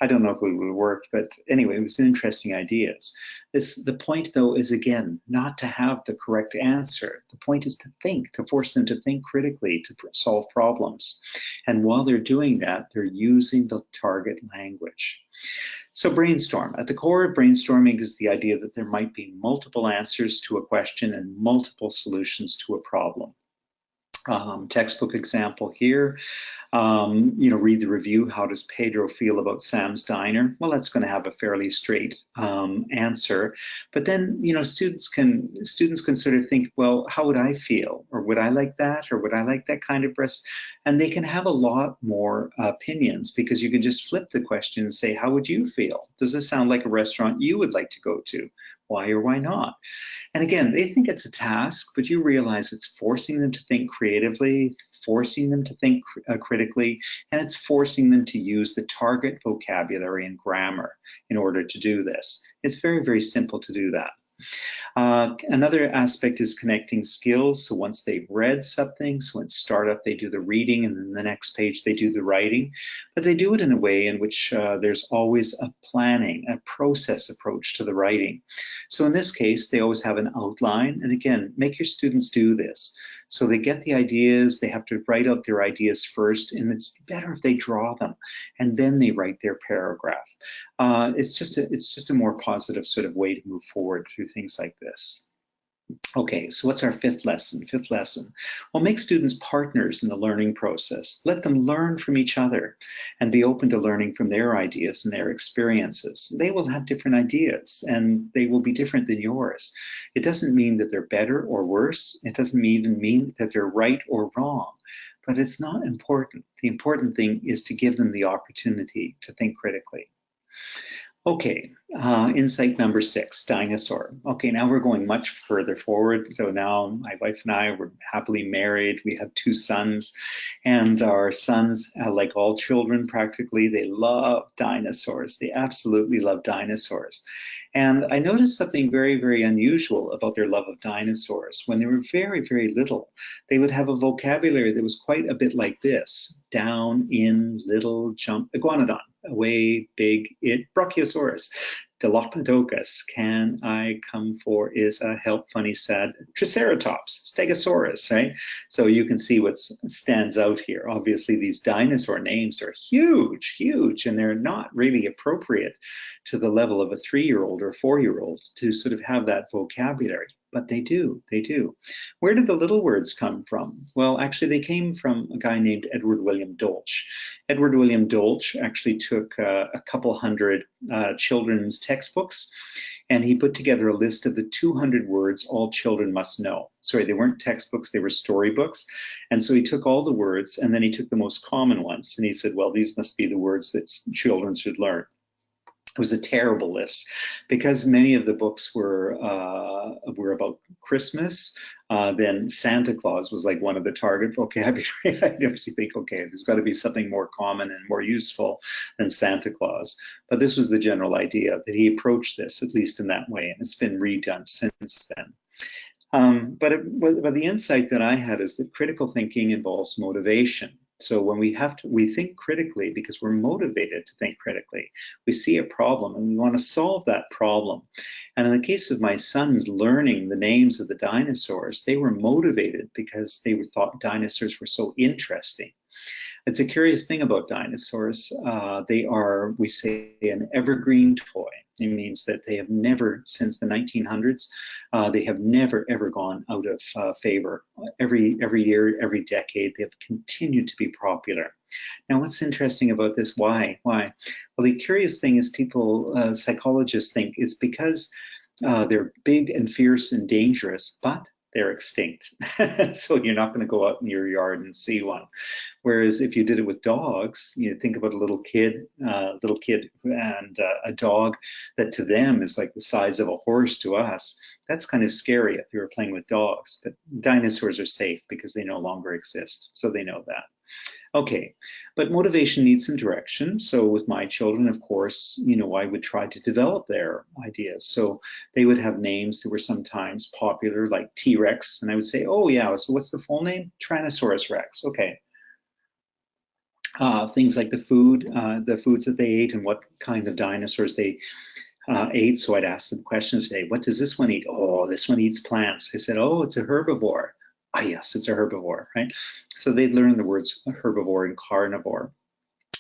I don't know if it would work, but anyway, it was interesting ideas. The point, though, is again, not to have the correct answer. The point is to think, to force them to think critically, to solve problems. And while they're doing that, they're using the target language. So brainstorm. At the core of brainstorming is the idea that there might be multiple answers to a question and multiple solutions to a problem. Textbook example here. Read the review. How does Pedro feel about Sam's Diner? Well, that's going to have a fairly straight answer. But then, students can sort of think, well, how would I feel? Or would I like that? Or would I like that kind of rest? And they can have a lot more opinions because you can just flip the question and say, how would you feel? Does this sound like a restaurant you would like to go to? Why or why not? And again, they think it's a task, but you realize it's forcing them to think creatively, forcing them to think critically, and it's forcing them to use the target vocabulary and grammar in order to do this. It's very, very simple to do that. Another aspect is connecting skills. So once they've read something, so in startup they do the reading and then the next page they do the writing, but they do it in a way in which there's always a planning, a process approach to the writing. So in this case, they always have an outline. And again, make your students do this. So they get the ideas, they have to write out their ideas first, and it's better if they draw them and then they write their paragraph. It's just a more positive sort of way to move forward through things like this. Okay, so what's our fifth lesson? Fifth lesson, well, make students partners in the learning process. Let them learn from each other and be open to learning from their ideas and their experiences. They will have different ideas and they will be different than yours. It doesn't mean that they're better or worse. It doesn't even mean that they're right or wrong, but it's not important. The important thing is to give them the opportunity to think critically. Okay, insight number 6, dinosaur. Okay, now we're going much further forward. So now my wife and I were happily married. We have 2 sons, and our sons, like all children practically, they love dinosaurs. They absolutely love dinosaurs. And I noticed something very, very unusual about their love of dinosaurs. When they were very, very little, they would have a vocabulary that was quite a bit like this: down, in, little, jump, iguanodon, away, big, it, brachiosaurus, dilophosaurus, can I come for, is a help, funny, sad, triceratops, stegosaurus, right? So you can see what stands out here. Obviously, these dinosaur names are huge, huge, and they're not really appropriate to the level of a 3-year-old or 4-year-old to sort of have that vocabulary. But they do, they do. Where did the little words come from? Well, actually, they came from a guy named Edward William Dolch. Edward William Dolch actually took a couple hundred children's textbooks, and he put together a list of the 200 words all children must know. Sorry, they weren't textbooks, they were storybooks. And so he took all the words, and then he took the most common ones, and he said, well, these must be the words that children should learn. It was a terrible list because many of the books were about Christmas. Then Santa Claus was like one of the target vocabulary items. You think, okay, there's got to be something more common and more useful than Santa Claus. But this was the general idea that he approached this, at least in that way, and it's been redone since then. But the insight that I had is that critical thinking involves motivation. So when we think critically because we're motivated to think critically. We see a problem and we want to solve that problem. And in the case of my sons learning the names of the dinosaurs, they were motivated because they thought dinosaurs were so interesting. It's a curious thing about dinosaurs. They are, we say, an evergreen toy. It means that they have never, since the 1900s, they have never, ever gone out of favor. Every year, every decade, they have continued to be popular. Now, what's interesting about this? Why? Well, the curious thing is people, psychologists think it's because they're big and fierce and dangerous, but they're extinct. So you're not going to go out in your yard and see one. Whereas if you did it with dogs, you know, think about a little kid and a dog that to them is like the size of a horse to us. That's kind of scary if you were playing with dogs, but dinosaurs are safe because they no longer exist. So they know that. Okay, but motivation needs some direction. So with my children, of course, you know, I would try to develop their ideas. So they would have names that were sometimes popular, like T-Rex, and I would say, oh yeah, so what's the full name? Tyrannosaurus Rex, okay. Things like the foods that they ate and what kind of dinosaurs they ate. So I'd ask them questions today. What does this one eat? Oh, this one eats plants. I said, oh, it's a herbivore. Ah, yes, it's a herbivore, right? So they'd learn the words herbivore and carnivore,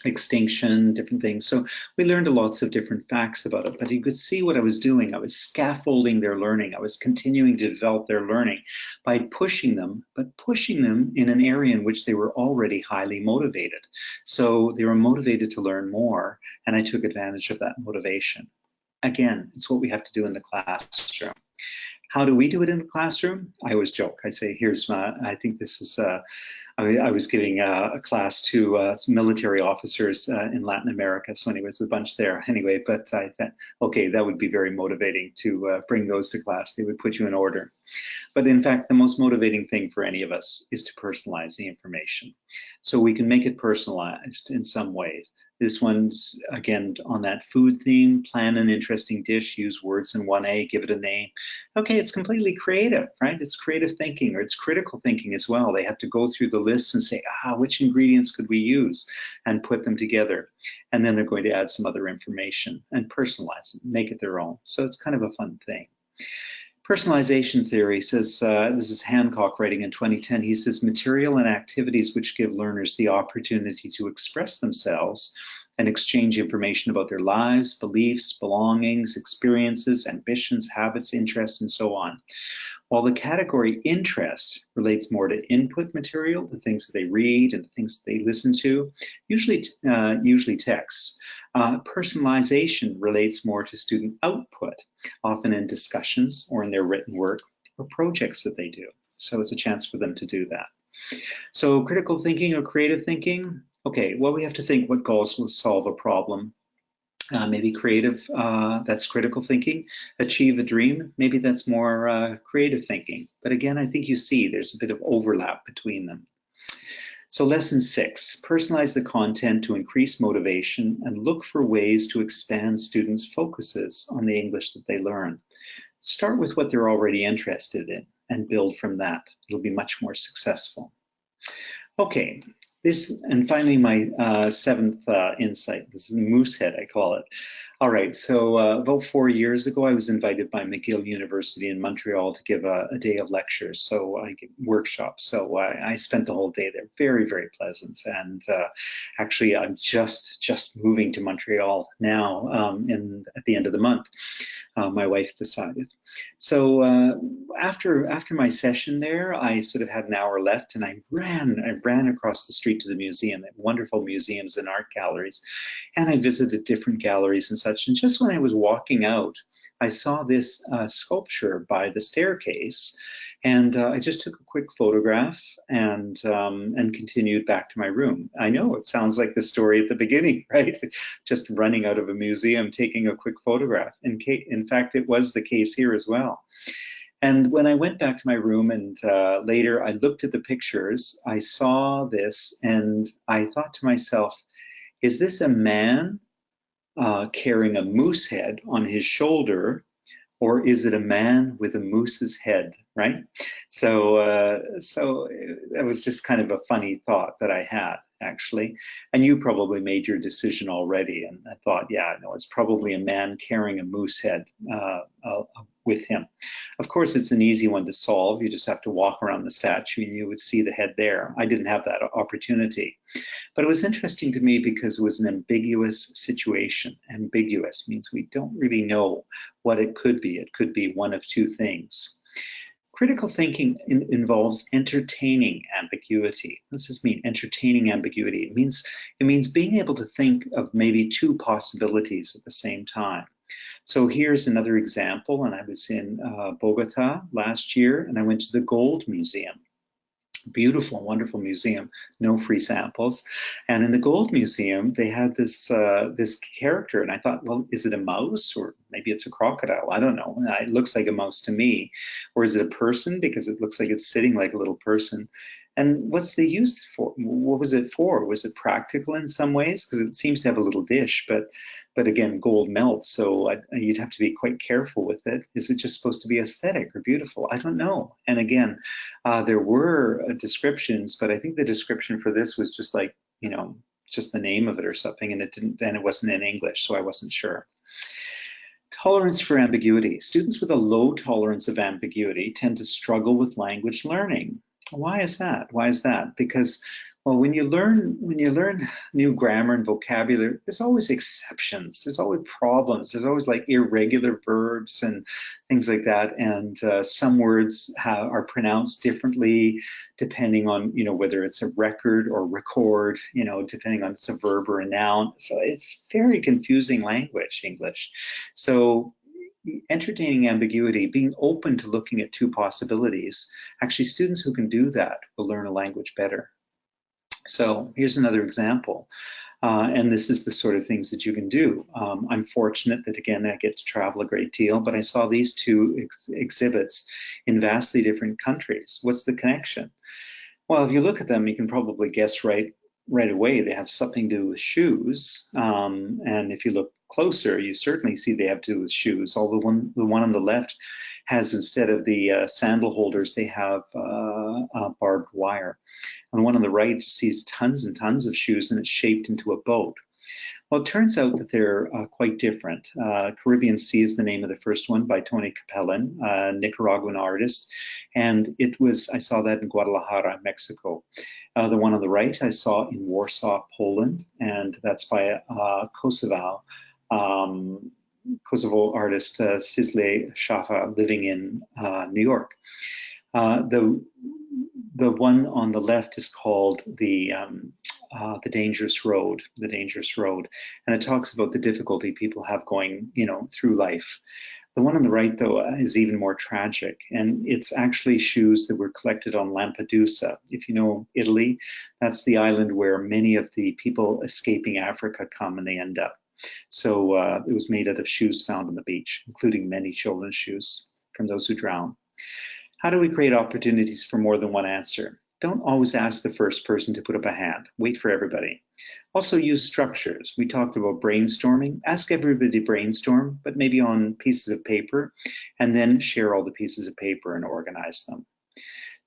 extinction, different things. So we learned lots of different facts about it, but you could see what I was doing. I was scaffolding their learning. I was continuing to develop their learning by pushing them, but pushing them in an area in which they were already highly motivated. So they were motivated to learn more, and I took advantage of that motivation. Again, it's what we have to do in the classroom. How do we do it in the classroom? I always joke. I say, here's my, I think this is, I was giving a class to some military officers in Latin America. So anyways, a bunch there anyway, but I thought, okay, that would be very motivating to bring those to class. They would put you in order. But in fact, the most motivating thing for any of us is to personalize the information. So we can make it personalized in some ways. This one's, again, on that food theme: plan an interesting dish, use words in 1A, give it a name. Okay, it's completely creative, right? It's creative thinking, or it's critical thinking as well. They have to go through the lists and say, which ingredients could we use, and put them together. And then they're going to add some other information and personalize it, make it their own. So it's kind of a fun thing. Personalization theory says, this is Hancock writing in 2010, he says, material and activities which give learners the opportunity to express themselves and exchange information about their lives, beliefs, belongings, experiences, ambitions, habits, interests, and so on. While the category interest relates more to input material, the things that they read and the things that they listen to, usually texts. Personalization relates more to student output, often in discussions or in their written work or projects that they do. So it's a chance for them to do that. So critical thinking or creative thinking, okay, well, we have to think what goals will solve a problem. Maybe creative, that's critical thinking. Achieve a dream, maybe that's more creative thinking. But again, I think you see there's a bit of overlap between them. So lesson 6, personalize the content to increase motivation and look for ways to expand students' focuses on the English that they learn. Start with what they're already interested in and build from that. It'll be much more successful. Okay, this, and finally my 7th insight. This is the moose head, I call it. All right, so about 4 years ago, I was invited by McGill University in Montreal to give a day of lectures, so I give workshops. So I spent the whole day there. Very, very pleasant. And actually, I'm just moving to Montreal now at the end of the month. My wife decided. So after my session there, I sort of had an hour left, and I ran across the street to the museum. They have wonderful museums and art galleries, and I visited different galleries and such. And just when I was walking out, I saw this sculpture by the staircase, and I just took a quick photograph and continued back to my room. I know it sounds like the story at the beginning, right? Just running out of a museum, taking a quick photograph. In fact, it was the case here as well. And when I went back to my room and later I looked at the pictures, I saw this and I thought to myself, is this a man carrying a moose head on his shoulder, or is it a man with a moose's head, right? So that was just kind of a funny thought that I had, actually. And you probably made your decision already, and I thought, yeah, no, it's probably a man carrying a moose head with him. Of course, it's an easy one to solve. You just have to walk around the statue and you would see the head there. I didn't have that opportunity. But it was interesting to me because it was an ambiguous situation. Ambiguous means we don't really know what it could be. It could be one of two things. Critical thinking involves entertaining ambiguity. What does this mean, entertaining ambiguity? It means being able to think of maybe two possibilities at the same time. So here's another example, and I was in Bogota last year, and I went to the Gold Museum. Beautiful, wonderful museum, no free samples. And in the Gold Museum, they had this character, and I thought, well, is it a mouse, or maybe it's a crocodile? I don't know. It looks like a mouse to me. Or is it a person, because it looks like it's sitting like a little person? And what's the use for? What was it for? Was it practical in some ways? Because it seems to have a little dish, but again, gold melts, so you'd have to be quite careful with it. Is it just supposed to be aesthetic or beautiful? I don't know. And again, there were descriptions, but I think the description for this was just like, just the name of it or something, and it wasn't in English, so I wasn't sure. Tolerance for ambiguity. Students with a low tolerance of ambiguity tend to struggle with language learning. Why is that? Why is that? Because, well, when you learn new grammar and vocabulary, there's always exceptions. There's always problems. There's always like irregular verbs and things like that. And some words are pronounced differently depending on, whether it's a record or record, depending on it's a verb or a noun. So it's very confusing language, English. So entertaining ambiguity, being open to looking at two possibilities, actually students who can do that will learn a language better. So here's another example. And this is the sort of things that you can do. I'm fortunate that, again, I get to travel a great deal, but I saw these two exhibits in vastly different countries. What's the connection? Well, if you look at them, you can probably guess right away they have something to do with shoes. And if you look closer, you certainly see they have to do with shoes. Although the one on the left has, instead of the sandal holders, they have barbed wire. On one on the right, you see tons and tons of shoes, and it's shaped into a boat. Well, it turns out that they're quite different. Caribbean Sea is the name of the first one, by Tony Capellan, a Nicaraguan artist. And I saw that in Guadalajara, Mexico. The one on the right, I saw in Warsaw, Poland, and that's by Kosovo artist Cisle Shafa, living in New York. The one on the left is called the Dangerous Road, and it talks about the difficulty people have going, through life. The one on the right, though, is even more tragic, and it's actually shoes that were collected on Lampedusa. If you know Italy, that's the island where many of the people escaping Africa come and they end up. So it was made out of shoes found on the beach, including many children's shoes from those who drown. How do we create opportunities for more than one answer? Don't always ask the first person to put up a hand. Wait for everybody. Also use structures. We talked about brainstorming. Ask everybody to brainstorm, but maybe on pieces of paper, and then share all the pieces of paper and organize them.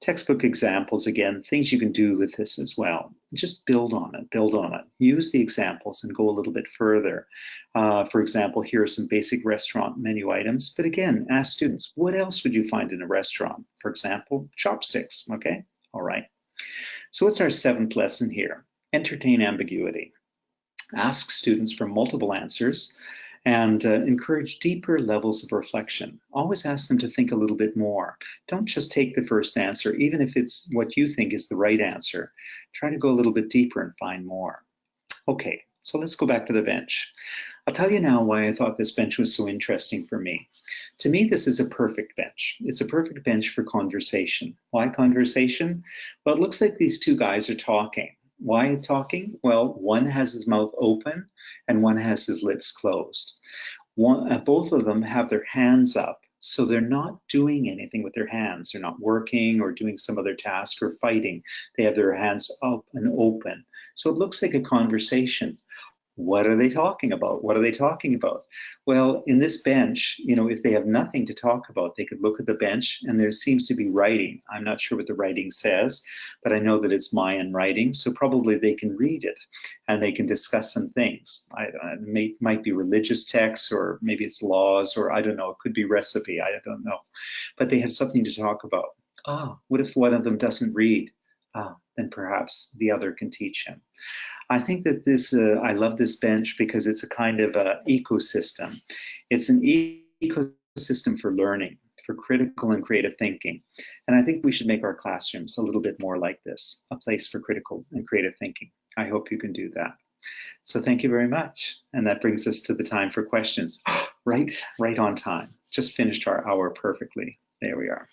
Textbook examples, again, things you can do with this as well. Just build on it. Use the examples and go a little bit further. For example, here are some basic restaurant menu items, but again, ask students, what else would you find in a restaurant? For example, chopsticks, okay? All right. So what's our 7th lesson here? Entertain ambiguity. Ask students for multiple answers and encourage deeper levels of reflection. Always ask them to think a little bit more. Don't just take the first answer, even if it's what you think is the right answer. Try to go a little bit deeper and find more. Okay, so let's go back to the bench. I'll tell you now why I thought this bench was so interesting for me. To me, this is a perfect bench. It's a perfect bench for conversation. Why conversation? Well, it looks like these two guys are talking. Why talking? Well, one has his mouth open and one has his lips closed. Both of them have their hands up, so they're not doing anything with their hands. They're not working or doing some other task or fighting. They have their hands up and open. So it looks like a conversation. What are they talking about? Well, in this bench, if they have nothing to talk about, they could look at the bench and there seems to be writing. I'm not sure what the writing says, but I know that it's Mayan writing, so probably they can read it and they can discuss some things. It might be religious texts, or maybe it's laws, or I don't know, it could be recipe, I don't know. But they have something to talk about. What if one of them doesn't read? Then perhaps the other can teach him. I think that I love this bench because it's a kind of ecosystem. It's an ecosystem for learning, for critical and creative thinking. And I think we should make our classrooms a little bit more like this, a place for critical and creative thinking. I hope you can do that. So thank you very much. And that brings us to the time for questions. Right on time. Just finished our hour perfectly. There we are.